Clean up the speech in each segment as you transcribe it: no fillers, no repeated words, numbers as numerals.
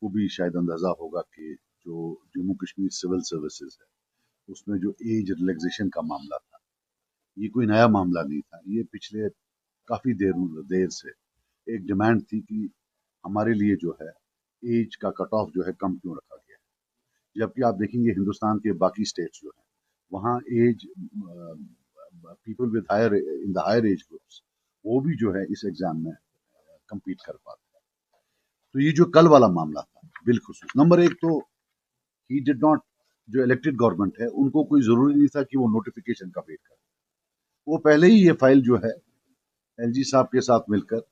आपको भी शायद अंदाजा होगा कि जो जम्मू कश्मीर सिविल सर्विसेज है उसमें जो एज रिलैक्सेशन का मामला था, ये कोई नया मामला नहीं था। ये पिछले काफी देर से एक डिमांड थी कि हमारे लिए जो है एज का कट ऑफ जो है कम क्यों रखा गया है। जबकि आप देखेंगे हिंदुस्तान के बाकी स्टेट्स जो है वहाँ age people with higher in the higher age groups वो भी जो है इस एग्जाम में compete कर पाते हैं। तो ये जो कल वाला मामला था बिलखुसूस, नंबर एक तो ही डिड नॉट, जो इलेक्टेड गवर्नमेंट है उनको कोई जरूरी नहीं था कि वो नोटिफिकेशन का वेट करें। वो पहले ही ये फाइल जो है एलजी साहब के साथ मिलकर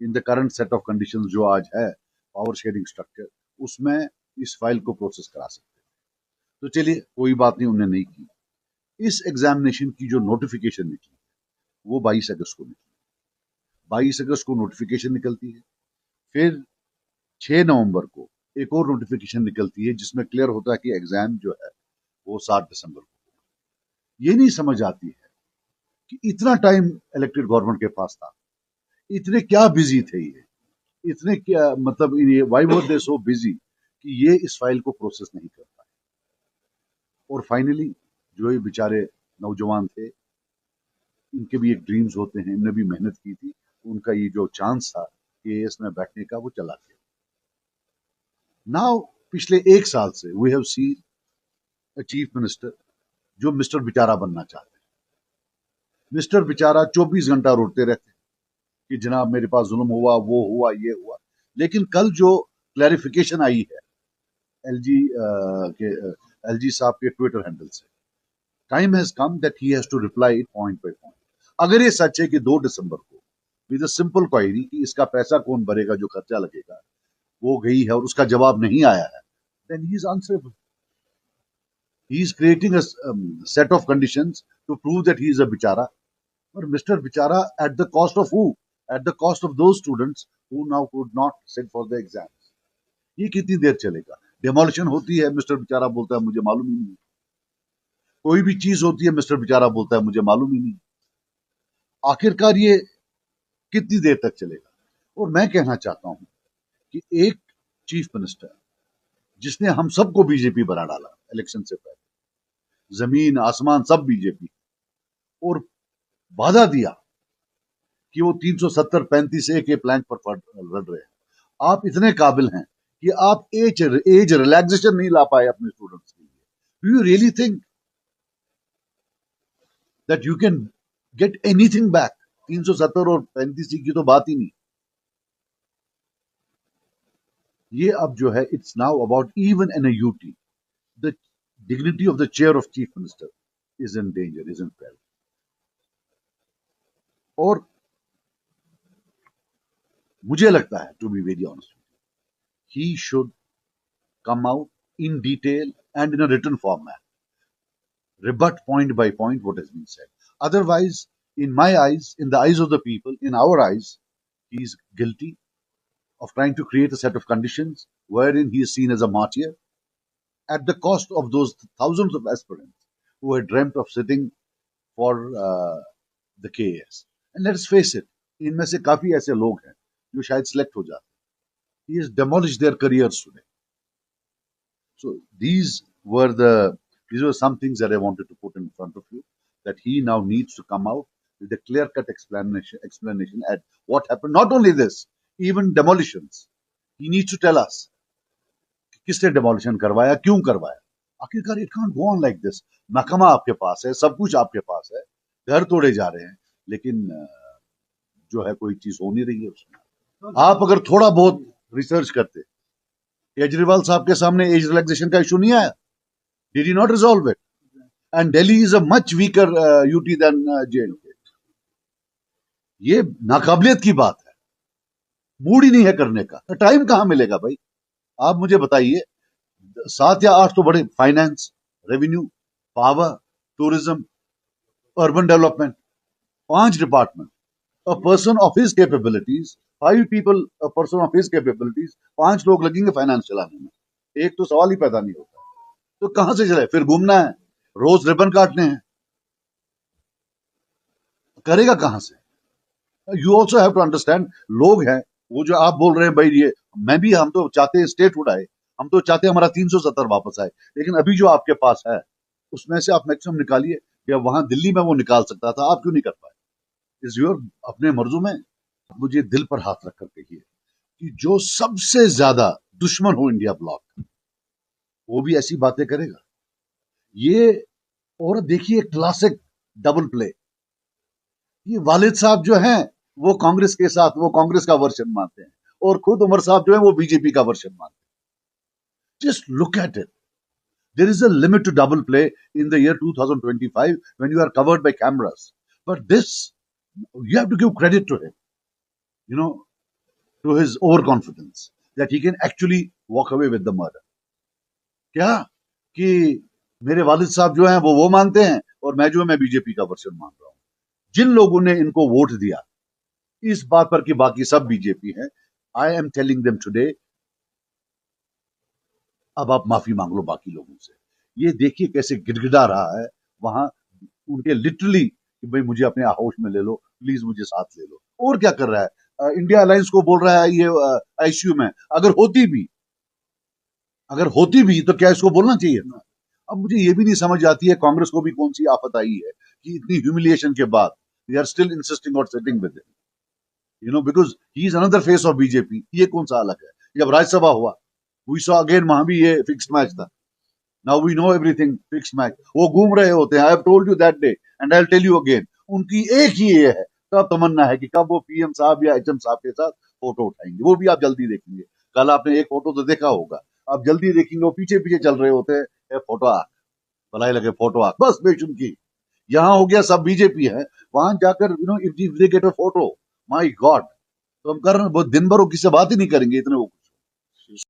in the current set of conditions जो आज है पावर शेयरिंग स्ट्रक्चर, उसमें इस फाइल को प्रोसेस करा सकते हैं। तो चलिए कोई बात नहीं, उन्होंने नहीं की। इस एग्जामिनेशन की जो नोटिफिकेशन निकली वो 22 अगस्त को निकली। 22 अगस्त को नोटिफिकेशन निकलती है, फिर 6 नवंबर को एक और नोटिफिकेशन निकलती है जिसमें क्लियर होता है कि एग्जाम जो है वो 7 दिसंबर को। ये नहीं समझ आती है कि इतना टाइम इलेक्टेड गवर्नमेंट के पास था, इतने क्या बिजी थे ये, इतने क्या मतलब why were they so busy कि ये इस फाइल को प्रोसेस नहीं कर पाए। और फाइनली जो ये बेचारे नौजवान थे, इनके भी एक ड्रीम्स होते हैं, इनने भी मेहनत की थी, उनका ये जो चांस था केएएस में बैठने का वो चला गया। नाउ पिछले एक साल से we have seen a chief minister जो मिस्टर बेचारा बनना चाहते हैं। मिस्टर बेचारा 24 घंटा रोते रहते हैं कि जनाब मेरे पास जुल्म हुआ, वो हुआ, ये हुआ। लेकिन कल जो क्लैरिफिकेशन आई है एलजी साहब के ट्विटर हैंडल से, time has come that he has to reply point by point. अगर ये सच है कि 2 दिसंबर को विद अ सिंपल क्वेरी कि इसका पैसा कौन भरेगा, जो खर्चा लगेगा, वो गई है और उसका जवाब नहीं आया है, then he is answerable. He is creating a set of conditions to prove that he is a bichara. Or Mr. Bichara at the cost of who? At the cost of those students who now could not sit for the exams. ये कितनी देर चलेगा? Demolition होती है, mister बिचारा बोलता है मुझे मालूम ही नहीं। कोई भी चीज होती है, मिस्टर बिचारा बोलता है मुझे मालूम ही नहीं। आखिरकार ये कितनी देर तक चलेगा? और मैं कहना चाहता हूं कि एक चीफ मिनिस्टर जिसने हम सबको बीजेपी बना डाला इलेक्शन से पहले, जमीन आसमान सब बीजेपी, और वादा दिया कि वो 370-35A के प्लान पर लड़ रहे हैं। आप इतने काबिल हैं कि आप एज रिलैक्सेशन नहीं ला पाए अपने स्टूडेंट्स के लिए। Do you really think that you can get anything back? 370 और 35C की तो बात ही नहीं। ये अब जो है it's now about even in a UT the dignity of the chair of chief minister is in danger, is in peril. और मुझे लगता है, to be very honest, he should come out in detail and in a written format, rebut point by point what has been said. Otherwise, in my eyes, in the eyes of the people, in our eyes, he is guilty of trying to create a set of conditions wherein he is seen as a martyr at the cost of those thousands of aspirants who had dreamt of sitting for the KAS. And let's face it, इनमें से काफी ऐसे लोग हैं जो शायद select हो जाते हैं। He has demolished their careers today. So these were some things that I wanted to put in front of you, that he now needs to come out with a clear-cut explanation at what happened. Not only this, even demolitions. He needs to tell us किसने demolition करवाया, क्यों करवाया। आखिरकार it can't go on like this. महकमा आपके पास है, सब कुछ आपके पास है, घर तोड़े जा रहे हैं, लेकिन जो है कोई चीज हो नहीं रही है उसमें। आप अगर थोड़ा बहुत रिसर्च करते, केजरीवाल साहब के सामने एज रिलैक्सेशन का इशू नहीं आया, did he not resolve it? And Delhi is a much weaker UT than J and K. ये नाकाबिलियत की बात है, मूड ही नहीं है करने का, टाइम कहां मिलेगा भाई? आप मुझे बताइए, 7 या 8 तो बड़े, finance, revenue, power, tourism, urban development, 5 department, a person of his capabilities, 5 people, a person of his capabilities, 5 लोग लगेंगे फाइनेंस चलाने में, एक तो सवाल ही पैदा नहीं होता। तो कहां से चले? फिर घूमना है, रोज रिबन काटने हैं, करेगा कहां से? You also have to understand, लोग हैं वो जो आप बोल रहे हैं भाई, ये मैं भी, हम तो चाहते हैं स्टेट उड़ाए, हम तो चाहते हैं हमारा 370 वापस आए, लेकिन अभी जो आपके पास है उसमें से आप मैक्सिमम निकालिए। या वहां दिल्ली में वो निकाल सकता था, आप क्यों नहीं कर पाए? इज योर अपने मर्जों में। मुझे दिल पर हाथ रख कर कहिए कि जो सबसे ज्यादा दुश्मन हो इंडिया ब्लॉक का, वो भी ऐसी बातें करेगा ये। और देखिए क्लासिक डबल प्ले, ये वालिद साहब जो हैं वो कांग्रेस के साथ, वो कांग्रेस का वर्जन मानते हैं, और खुद उमर साहब जो है वो बीजेपी का वर्जन मानते हैं। Just look at it. There is a limit to double play in the year 2025 when you are covered by cameras. But this, you have to give credit to him, you know, to his overconfidence that he can actually walk away with the murder. क्या कि मेरे वालिद साहब जो हैं वो मानते हैं, और मैं जो है मैं बीजेपी का वर्जन मान रहा हूं। जिन लोगों ने इनको वोट दिया इस बात पर कि बाकी सब बीजेपी हैं, I am telling them today, अब आप माफी मांग लो बाकी लोगों से। ये देखिए कैसे गिड़गिड़ा रहा है वहां, उनके लिटरली कि भाई मुझे अपने आहोश में ले लो, प्लीज मुझे साथ ले लो। और क्या कर रहा है? इंडिया अलायंस को बोल रहा है ये आईसीयू में। अगर होती भी तो क्या इसको बोलना चाहिए था? अब मुझे ये भी नहीं समझ आती है कांग्रेस को भी कौन सी आफत आई है कि इतनी ह्यूमिलिएशन के बाद they are still insisting on sitting with him, because he is another face of BJP. ये कौन सा अलग है? जब राज्यसभा हुआ वी सॉ अगेन, वहां भी ये फिक्स्ड मैच था। Now we know everything fixed match. वो घूम रहे होते हैं, I have told you that day and I will tell you again, उनकी एक ही ये है, कब तमन्ना है कि कब वो पीएम साहब या एचएम साहब के साथ फोटो उठाएंगे। वो भी आप जल्दी देखेंगे। कल आपने एक फोटो तो देखा होगा, आप जल्दी देखेंगे वो पीछे पीछे चल रहे होते हैं, फोटो आंख, भलाई लगे फोटो आंख, बस बेशुन। यहाँ हो गया सब बीजेपी है, वहां जाकर if they get a photo, my God. तो हम कर रहे हैं, दिन भर वो किसी से बात ही नहीं करेंगे, इतने